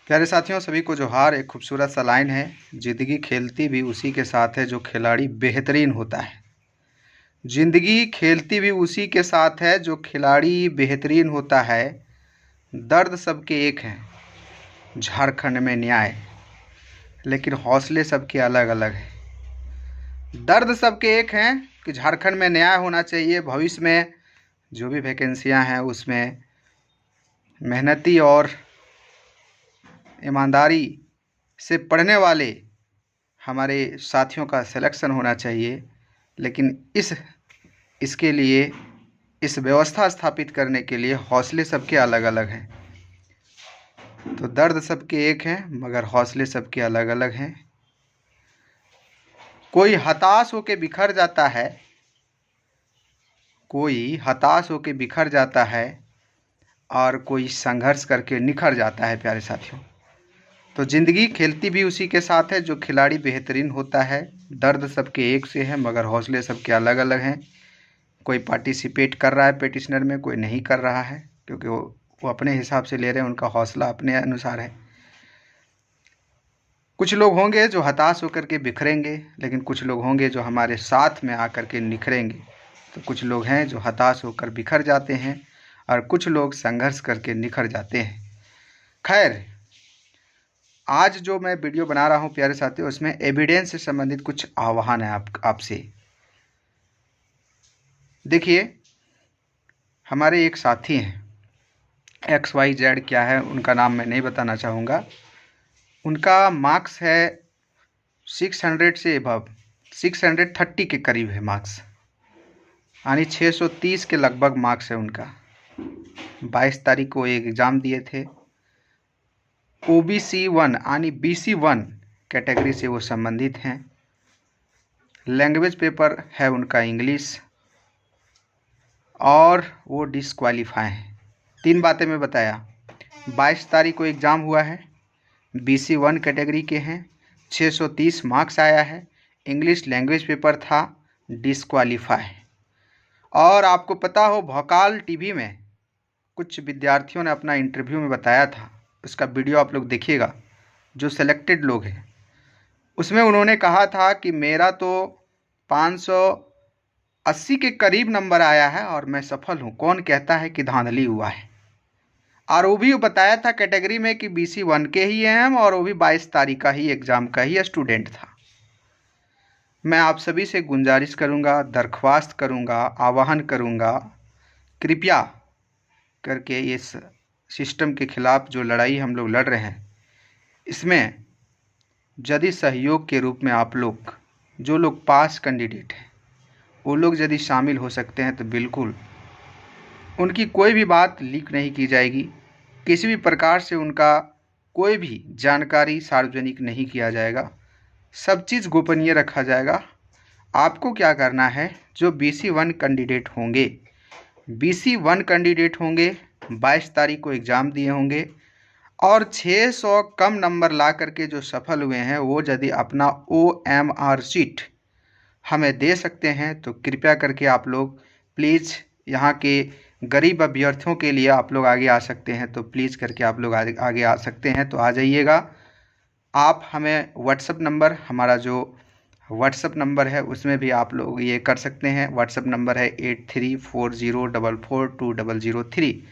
प्यारे साथियों, सभी को जोहार। एक खूबसूरत सा लाइन है, जिंदगी खेलती भी उसी के साथ है जो खिलाड़ी बेहतरीन होता है। जिंदगी खेलती भी उसी के साथ है जो खिलाड़ी बेहतरीन होता है। दर्द सबके एक हैं, झारखंड में न्याय, लेकिन हौसले सबके अलग अलग हैं। दर्द सबके एक हैं कि झारखंड में न्याय होना चाहिए। भविष्य में जो भी वैकेंसियां हैं उसमें मेहनती और ईमानदारी से पढ़ने वाले हमारे साथियों का सिलेक्शन होना चाहिए। लेकिन इसके लिए इस व्यवस्था स्थापित करने के लिए हौसले सबके अलग अलग हैं। तो दर्द सबके एक हैं मगर हौसले सबके अलग अलग हैं। कोई हताश होकर बिखर जाता है, कोई हताश होकर बिखर जाता है और कोई संघर्ष करके निखर जाता है। प्यारे साथियों, तो ज़िंदगी खेलती भी उसी के साथ है जो खिलाड़ी बेहतरीन होता है। दर्द सबके एक से है मगर हौसले सबके अलग अलग हैं। कोई पार्टिसिपेट कर रहा है पिटिशनर में, कोई नहीं कर रहा है, क्योंकि वो अपने हिसाब से ले रहे हैं, उनका हौसला अपने अनुसार है। कुछ लोग होंगे जो हताश होकर के बिखरेंगे, लेकिन कुछ लोग होंगे जो हमारे साथ में आकर के निखरेंगे। तो कुछ लोग हैं जो हताश होकर बिखर जाते हैं और कुछ लोग संघर्ष करके निखर जाते हैं। खैर, आज जो मैं वीडियो बना रहा हूं प्यारे साथियों, उसमें एविडेंस से संबंधित कुछ आह्वान है आपसे। देखिए, हमारे एक साथी हैं, XYZ, क्या है उनका नाम मैं नहीं बताना चाहूँगा। उनका मार्क्स है 600 से अबव, 630 के करीब है मार्क्स, यानी 630 के लगभग मार्क्स है उनका। 22 तारीख को एक एग्ज़ाम दिए थे। OBC 1 यानी BC 1 कैटेगरी से वो संबंधित हैं। लैंग्वेज पेपर है उनका इंग्लिश, और वो डिसक्वालीफाई हैं। 3 बातें मैं बताया। 22 तारीख को एग्ज़ाम हुआ है, BC 1 कैटेगरी के हैं, 630 मार्क्स आया है, इंग्लिश लैंग्वेज पेपर था, डिसक्वालीफाई। और आपको पता हो, भोकाल टीवी में कुछ विद्यार्थियों ने अपना इंटरव्यू में बताया था, उसका वीडियो आप लोग देखिएगा, जो सेलेक्टेड लोग हैं। उसमें उन्होंने कहा था कि मेरा तो 580 के करीब नंबर आया है और मैं सफल हूँ, कौन कहता है कि धांधली हुआ है। और वो भी बताया था कैटेगरी में कि BC 1 के ही हैं हम, और वो भी 22 तारीख का ही एग्ज़ाम का ही स्टूडेंट था। मैं आप सभी से गुजारिश करूंगा, दरख्वास्त करूंगा, आह्वान करूंगा, कृपया करके इस सिस्टम के खिलाफ जो लड़ाई हम लोग लड़ रहे हैं, इसमें यदि सहयोग के रूप में आप लोग, जो लोग पास कैंडिडेट हैं, वो लोग यदि शामिल हो सकते हैं तो बिल्कुल उनकी कोई भी बात लीक नहीं की जाएगी। किसी भी प्रकार से उनका कोई भी जानकारी सार्वजनिक नहीं किया जाएगा, सब चीज़ गोपनीय रखा जाएगा। आपको क्या करना है, जो BC 1 कैंडिडेट होंगे, BC 1 कैंडिडेट होंगे, 22 तारीख को एग्ज़ाम दिए होंगे और 600 कम नंबर ला करके जो सफल हुए हैं, वो यदि अपना OMR शीट हमें दे सकते हैं तो कृपया करके आप लोग प्लीज़, यहाँ के गरीब अभ्यर्थियों के लिए आप लोग आगे आ सकते हैं, तो प्लीज़ करके आप लोग आगे आ सकते हैं तो आ जाइएगा। आप हमें व्हाट्सएप नंबर, हमारा जो व्हाट्सएप नंबर है उसमें भी आप लोग ये कर सकते हैं। व्हाट्सएप नंबर है 8340442003।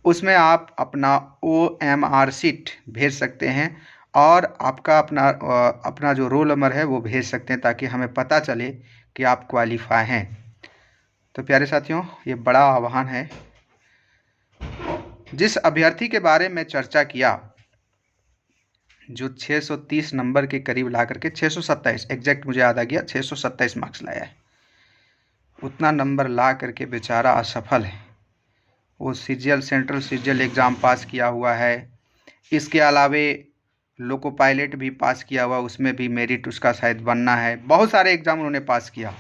उसमें आप अपना OMR शीट भेज सकते हैं और आपका अपना जो रोल नंबर है वो भेज सकते हैं, ताकि हमें पता चले कि आप क्वालिफाई हैं। तो प्यारे साथियों, ये बड़ा आह्वान है। जिस अभ्यर्थी के बारे में चर्चा किया, जो 630 नंबर के करीब ला करके 627, एग्जैक्ट मुझे याद आ गया, 627 मार्क्स लाया है, उतना नंबर ला करके बेचारा असफल है। वो सेंट्रल सीजीएल एग्ज़ाम पास किया हुआ है, इसके अलावे लोको पायलट भी पास किया हुआ, उसमें भी मेरिट उसका शायद बनना है। बहुत सारे एग्ज़ाम उन्होंने पास किया,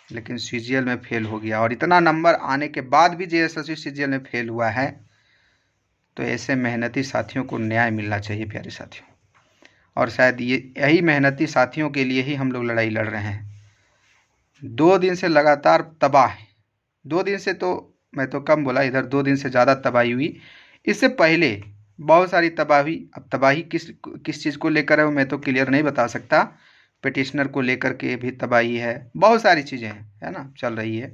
लेकिन सीजीएल में फेल हो गया। और इतना नंबर आने के बाद भी JSSC सीजीएल में फेल हुआ है। तो ऐसे मेहनती साथियों को न्याय मिलना चाहिए प्यारे साथियों, और शायद यही मेहनती साथियों के लिए ही हम लोग लड़ाई लड़ रहे हैं। 2 दिन से लगातार तबाह है, 2 दिन से तो मैं तो कम बोला, इधर 2 दिन से ज़्यादा तबाही हुई। इससे पहले बहुत सारी तबाही। अब तबाही किस चीज़ को लेकर है वो मैं तो क्लियर नहीं बता सकता। पिटिशनर को लेकर के भी तबाही है, बहुत सारी चीज़ें हैं, है ना, चल रही है।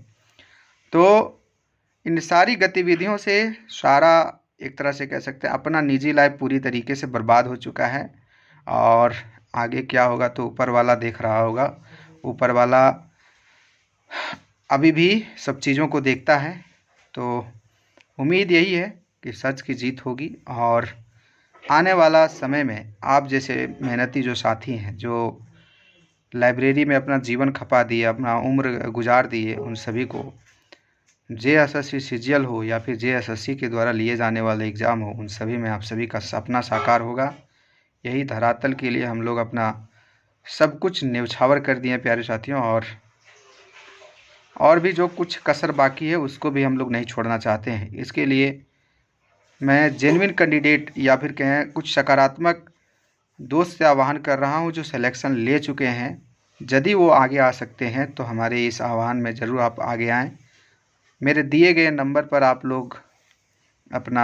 तो इन सारी गतिविधियों से सारा, एक तरह से कह सकते हैं, अपना निजी लाइफ पूरी तरीके से बर्बाद हो चुका है। और आगे क्या होगा तो ऊपर वाला देख रहा होगा। ऊपर वाला अभी भी सब चीज़ों को देखता है। तो उम्मीद यही है कि सच की जीत होगी, और आने वाला समय में आप जैसे मेहनती जो साथी हैं, जो लाइब्रेरी में अपना जीवन खपा दिए, अपना उम्र गुजार दिए, उन सभी को JSSC CGL हो या फिर JSSC के द्वारा लिए जाने वाले एग्ज़ाम हो, उन सभी में आप सभी का सपना साकार होगा। यही धरातल के लिए हम लोग अपना सब कुछ न्यौछावर कर दिए प्यारे साथियों, और भी जो कुछ कसर बाकी है उसको भी हम लोग नहीं छोड़ना चाहते हैं। इसके लिए मैं जेन्युइन कैंडिडेट या फिर कहें कुछ सकारात्मक दोस्त से आह्वान कर रहा हूं जो सिलेक्शन ले चुके हैं। यदि वो आगे आ सकते हैं तो हमारे इस आह्वान में ज़रूर आप आगे आएँ। मेरे दिए गए नंबर पर आप लोग अपना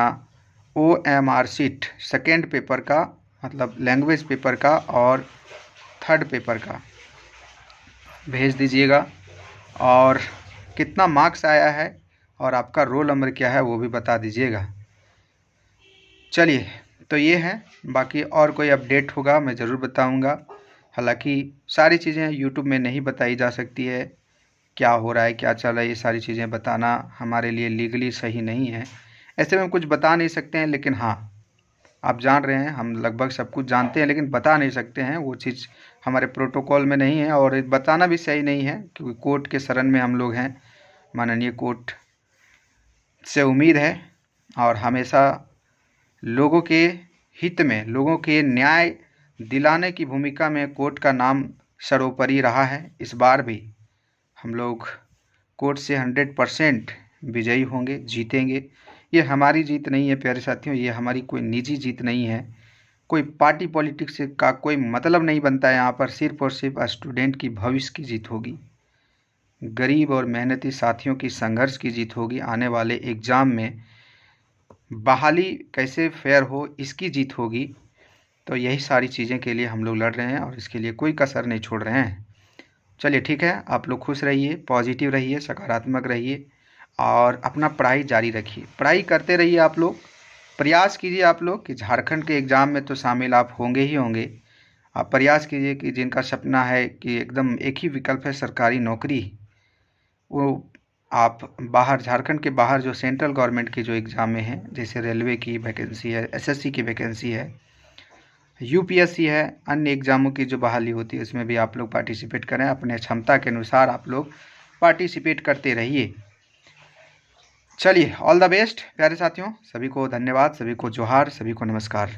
OMR शीट सेकेंड पेपर का, मतलब लैंग्वेज पेपर का और थर्ड पेपर का भेज दीजिएगा, और कितना मार्क्स आया है और आपका रोल नंबर क्या है वो भी बता दीजिएगा। चलिए, तो ये है। बाकी और कोई अपडेट होगा मैं ज़रूर बताऊंगा। हालांकि सारी चीज़ें यूट्यूब में नहीं बताई जा सकती है, क्या हो रहा है क्या चल रहा है, ये सारी चीज़ें बताना हमारे लिए लीगली सही नहीं है। ऐसे में कुछ बता नहीं सकते हैं, लेकिन हाँ, आप जान रहे हैं हम लगभग सब कुछ जानते हैं, लेकिन बता नहीं सकते हैं। वो चीज़ हमारे प्रोटोकॉल में नहीं है, और बताना भी सही नहीं है, क्योंकि कोर्ट के शरण में हम लोग हैं। माननीय कोर्ट से उम्मीद है, और हमेशा लोगों के हित में, लोगों के न्याय दिलाने की भूमिका में कोर्ट का नाम सर्वोपरि रहा है। इस बार भी हम लोग कोर्ट से 100% विजयी होंगे, जीतेंगे। ये हमारी जीत नहीं है प्यारे साथियों, ये हमारी कोई निजी जीत नहीं है। कोई पार्टी पॉलिटिक्स का कोई मतलब नहीं बनता है यहाँ पर। सिर्फ और सिर्फ स्टूडेंट की भविष्य की जीत होगी, गरीब और मेहनती साथियों की संघर्ष की जीत होगी। आने वाले एग्ज़ाम में बहाली कैसे फेयर हो, इसकी जीत होगी। तो यही सारी चीज़ें के लिए हम लोग लड़ रहे हैं, और इसके लिए कोई कसर नहीं छोड़ रहे हैं। चलिए ठीक है, आप लोग खुश रहिए, पॉजिटिव रहिए, सकारात्मक रहिए, और अपना पढ़ाई जारी रखिए। पढ़ाई करते रहिए। आप लोग प्रयास कीजिए आप लोग कि झारखंड के एग्ज़ाम में तो शामिल आप होंगे ही होंगे। आप प्रयास कीजिए कि जिनका सपना है कि एकदम एक ही विकल्प है सरकारी नौकरी, वो आप बाहर, झारखंड के बाहर जो सेंट्रल गवर्नमेंट की जो एग्ज़ाम में हैं, जैसे रेलवे की वैकेंसी है, SSC की वैकेंसी है, UPSC है, अन्य एग्ज़ामों की जो बहाली होती है उसमें भी आप लोग पार्टिसिपेट करें। अपने क्षमता के अनुसार आप लोग पार्टिसिपेट करते रहिए। चलिए, ऑल द बेस्ट प्यारे साथियों। सभी को धन्यवाद, सभी को जोहार, सभी को नमस्कार।